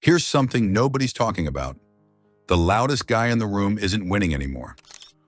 Here's something nobody's talking about. The loudest guy in the room isn't winning anymore.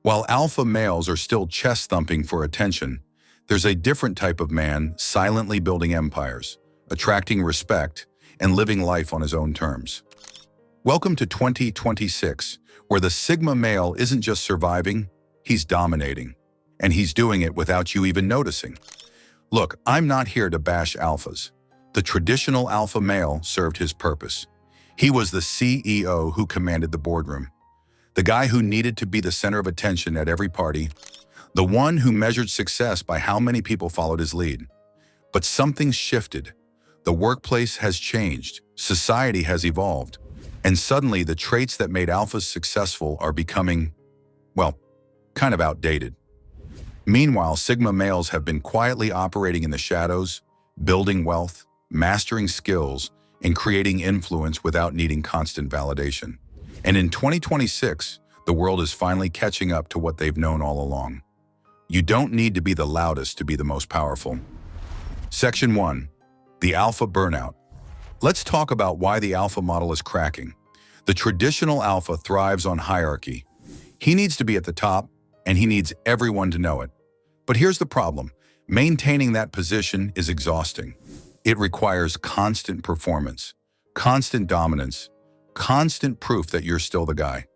While alpha males are still chest-thumping for attention, there's a different type of man silently building empires, attracting respect, and living life on his own terms. Welcome to 2026, where the Sigma male isn't just surviving, he's dominating. And he's doing it without you even noticing. Look, I'm not here to bash alphas. The traditional alpha male served his purpose. He was the CEO who commanded the boardroom, the guy who needed to be the center of attention at every party, the one who measured success by how many people followed his lead. But something's shifted. The workplace has changed, society has evolved, and suddenly the traits that made alphas successful are becoming, well, kind of outdated. Meanwhile, Sigma males have been quietly operating in the shadows, building wealth, mastering skills, and creating influence without needing constant validation. And in 2026, the world is finally catching up to what they've known all along. You don't need to be the loudest to be the most powerful. Section 1. The Alpha Burnout. Let's talk about why the alpha model is cracking. The traditional alpha thrives on hierarchy. He needs to be at the top, and he needs everyone to know it. But here's the problem. Maintaining that position is exhausting. It requires constant performance, constant dominance, constant proof that you're still the guy.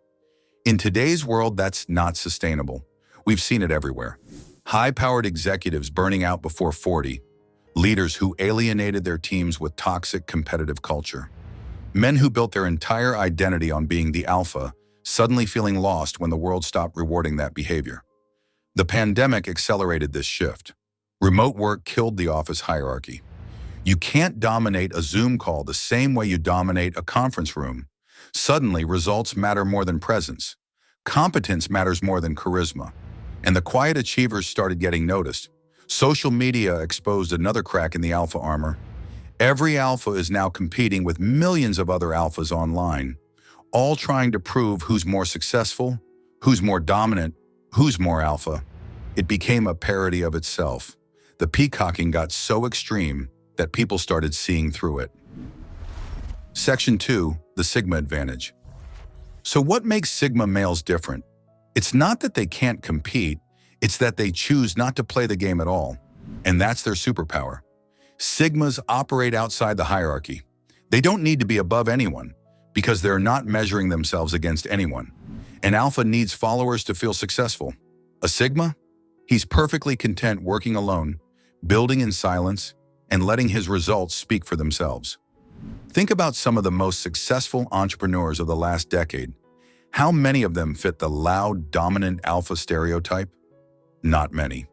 In today's world, that's not sustainable. We've seen it everywhere. High-powered executives burning out before 40, leaders who alienated their teams with toxic competitive culture, men who built their entire identity on being the alpha, suddenly feeling lost when the world stopped rewarding that behavior. The pandemic accelerated this shift. Remote work killed the office hierarchy. You can't dominate a Zoom call the same way you dominate a conference room. Suddenly, results matter more than presence. Competence matters more than charisma. And the quiet achievers started getting noticed. Social media exposed another crack in the alpha armor. Every alpha is now competing with millions of other alphas online, all trying to prove who's more successful, who's more dominant, who's more alpha. It became a parody of itself. The peacocking got so extreme that people started seeing through it. Section 2, the Sigma advantage. So what makes Sigma males different? It's not that they can't compete, it's that they choose not to play the game at all. And that's their superpower. Sigmas operate outside the hierarchy. They don't need to be above anyone because they're not measuring themselves against anyone. An alpha needs followers to feel successful. A Sigma? He's perfectly content working alone, building in silence, and letting his results speak for themselves. Think about some of the most successful entrepreneurs of the last decade. How many of them fit the loud, dominant alpha stereotype? Not many.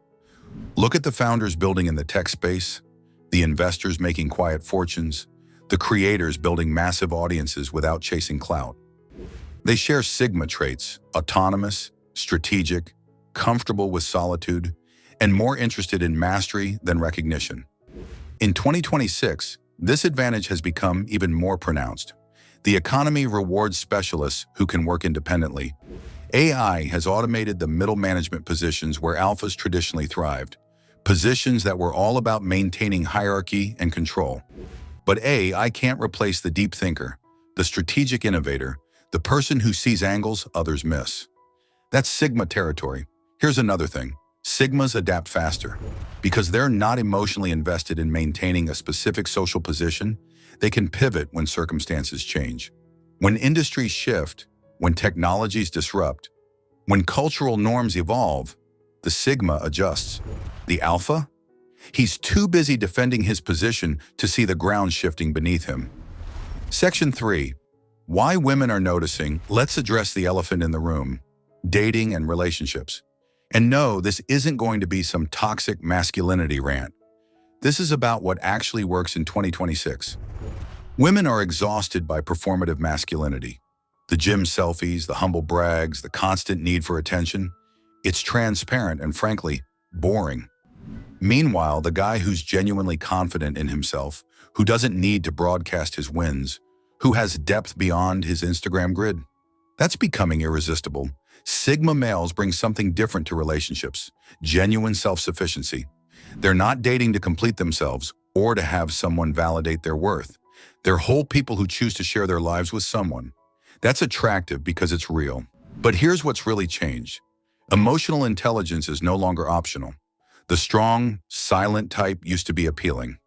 Look at the founders building in the tech space, the investors making quiet fortunes, the creators building massive audiences without chasing clout. They share Sigma traits: autonomous, strategic, comfortable with solitude, and more interested in mastery than recognition. In 2026, this advantage has become even more pronounced. The economy rewards specialists who can work independently. AI has automated the middle management positions where alphas traditionally thrived, positions that were all about maintaining hierarchy and control. But AI can't replace the deep thinker, the strategic innovator, the person who sees angles others miss. That's Sigma territory. Here's another thing. Sigmas adapt faster. Because they're not emotionally invested in maintaining a specific social position, they can pivot when circumstances change. When industries shift, when technologies disrupt, when cultural norms evolve, the Sigma adjusts. The Alpha? He's too busy defending his position to see the ground shifting beneath him. Section 3. Why women are noticing. Let's address the elephant in the room: dating and relationships. And no, this isn't going to be some toxic masculinity rant. This is about what actually works in 2026. Women are exhausted by performative masculinity. The gym selfies, the humble brags, the constant need for attention. It's transparent and, frankly, boring. Meanwhile, the guy who's genuinely confident in himself, who doesn't need to broadcast his wins, who has depth beyond his Instagram grid, that's becoming irresistible. Sigma males bring something different to relationships: genuine self-sufficiency. They're not dating to complete themselves or to have someone validate their worth. They're whole people who choose to share their lives with someone. That's attractive because it's real. But here's what's really changed. Emotional intelligence is no longer optional. The strong, silent type used to be appealing.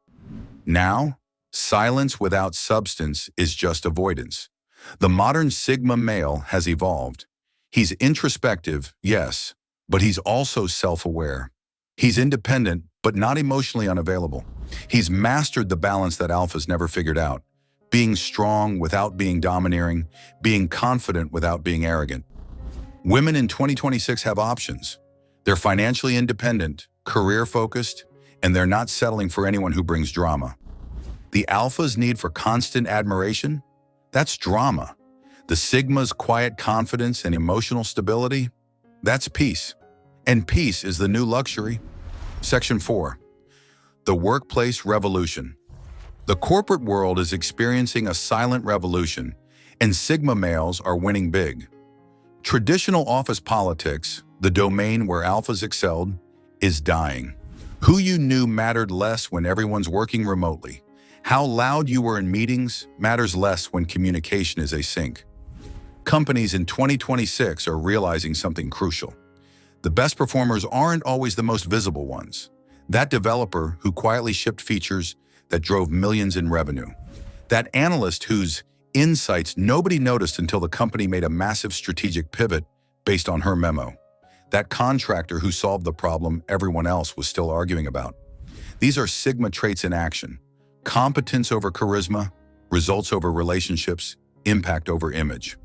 Now, silence without substance is just avoidance. The modern Sigma male has evolved. He's introspective, yes, but he's also self-aware. He's independent, but not emotionally unavailable. He's mastered the balance that alphas never figured out. Being strong without being domineering, being confident without being arrogant. Women in 2026 have options. They're financially independent, career-focused, and they're not settling for anyone who brings drama. The alpha's need for constant admiration? That's drama. The Sigma's quiet confidence and emotional stability? That's peace. And peace is the new luxury. Section 4. The workplace revolution. The corporate world is experiencing a silent revolution, and Sigma males are winning big. Traditional office politics, the domain where alphas excelled, is dying. Who you knew mattered less when everyone's working remotely. How loud you were in meetings matters less when communication is async. Companies in 2026 are realizing something crucial. The best performers aren't always the most visible ones. That developer who quietly shipped features that drove millions in revenue. That analyst whose insights nobody noticed until the company made a massive strategic pivot based on her memo. That contractor who solved the problem everyone else was still arguing about. These are Sigma traits in action. Competence over charisma, results over relationships, impact over image.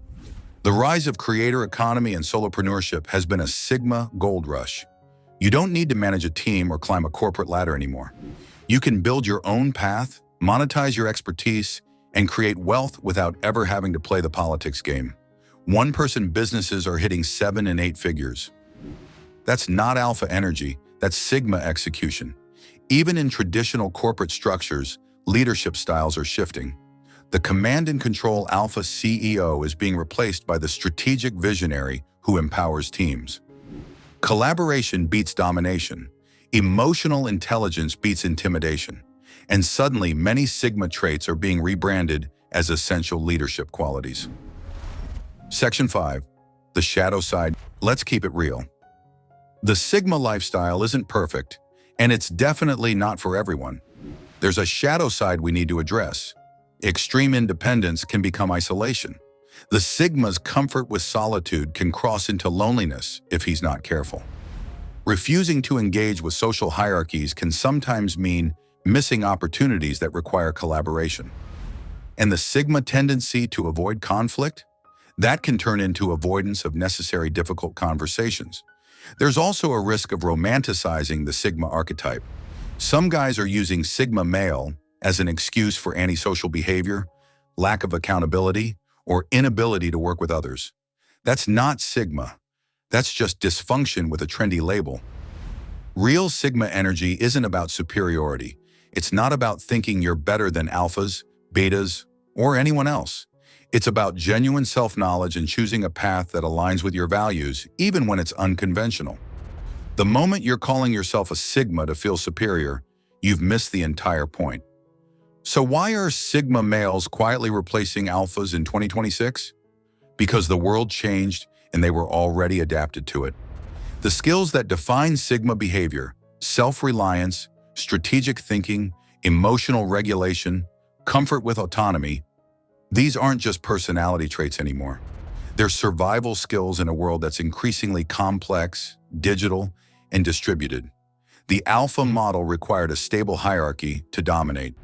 The rise of creator economy and solopreneurship has been a Sigma gold rush. You don't need to manage a team or climb a corporate ladder anymore. You can build your own path, monetize your expertise, and create wealth without ever having to play the politics game. One-person businesses are hitting 7 and 8 figures. That's not alpha energy, that's Sigma execution. Even in traditional corporate structures, leadership styles are shifting. The command and control alpha CEO is being replaced by the strategic visionary who empowers teams. Collaboration beats domination. Emotional intelligence beats intimidation. And suddenly, many Sigma traits are being rebranded as essential leadership qualities. Section 5. The shadow side. Let's keep it real. The Sigma lifestyle isn't perfect, and it's definitely not for everyone. There's a shadow side we need to address. Extreme independence can become isolation. The Sigma's comfort with solitude can cross into loneliness if he's not careful. Refusing to engage with social hierarchies can sometimes mean missing opportunities that require collaboration. And the Sigma tendency to avoid conflict? That can turn into avoidance of necessary difficult conversations. There's also a risk of romanticizing the Sigma archetype. Some guys are using Sigma male as an excuse for antisocial behavior, lack of accountability, or inability to work with others. That's not Sigma. That's just dysfunction with a trendy label. Real Sigma energy isn't about superiority. It's not about thinking you're better than alphas, betas, or anyone else. It's about genuine self-knowledge and choosing a path that aligns with your values, even when it's unconventional. The moment you're calling yourself a Sigma to feel superior, you've missed the entire point. So why are Sigma males quietly replacing alphas in 2026? Because the world changed and they were already adapted to it. The skills that define Sigma behavior, self-reliance, strategic thinking, emotional regulation, comfort with autonomy, these aren't just personality traits anymore. They're survival skills in a world that's increasingly complex, digital, and distributed. The alpha model required a stable hierarchy to dominate.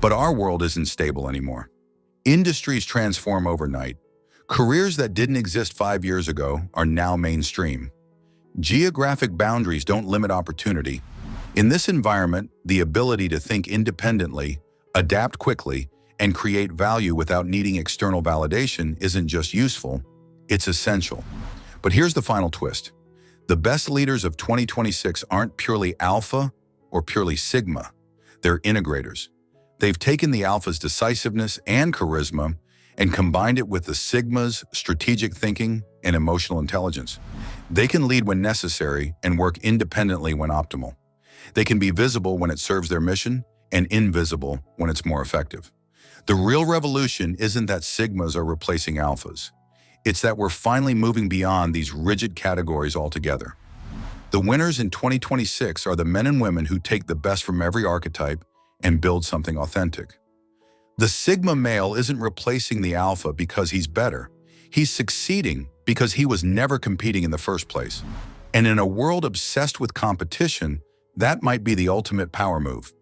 But our world isn't stable anymore. Industries transform overnight. Careers that didn't exist 5 years ago are now mainstream. Geographic boundaries don't limit opportunity. In this environment, the ability to think independently, adapt quickly, and create value without needing external validation isn't just useful, it's essential. But here's the final twist. The best leaders of 2026 aren't purely alpha or purely Sigma. They're integrators. They've taken the alpha's decisiveness and charisma and combined it with the Sigma's strategic thinking and emotional intelligence. They can lead when necessary and work independently when optimal. They can be visible when it serves their mission and invisible when it's more effective. The real revolution isn't that sigmas are replacing alphas. It's that we're finally moving beyond these rigid categories altogether. The winners in 2026 are the men and women who take the best from every archetype and build something authentic. The sigma male isn't replacing the alpha because he's better. He's succeeding because he was never competing in the first place. And in a world obsessed with competition, that might be the ultimate power move.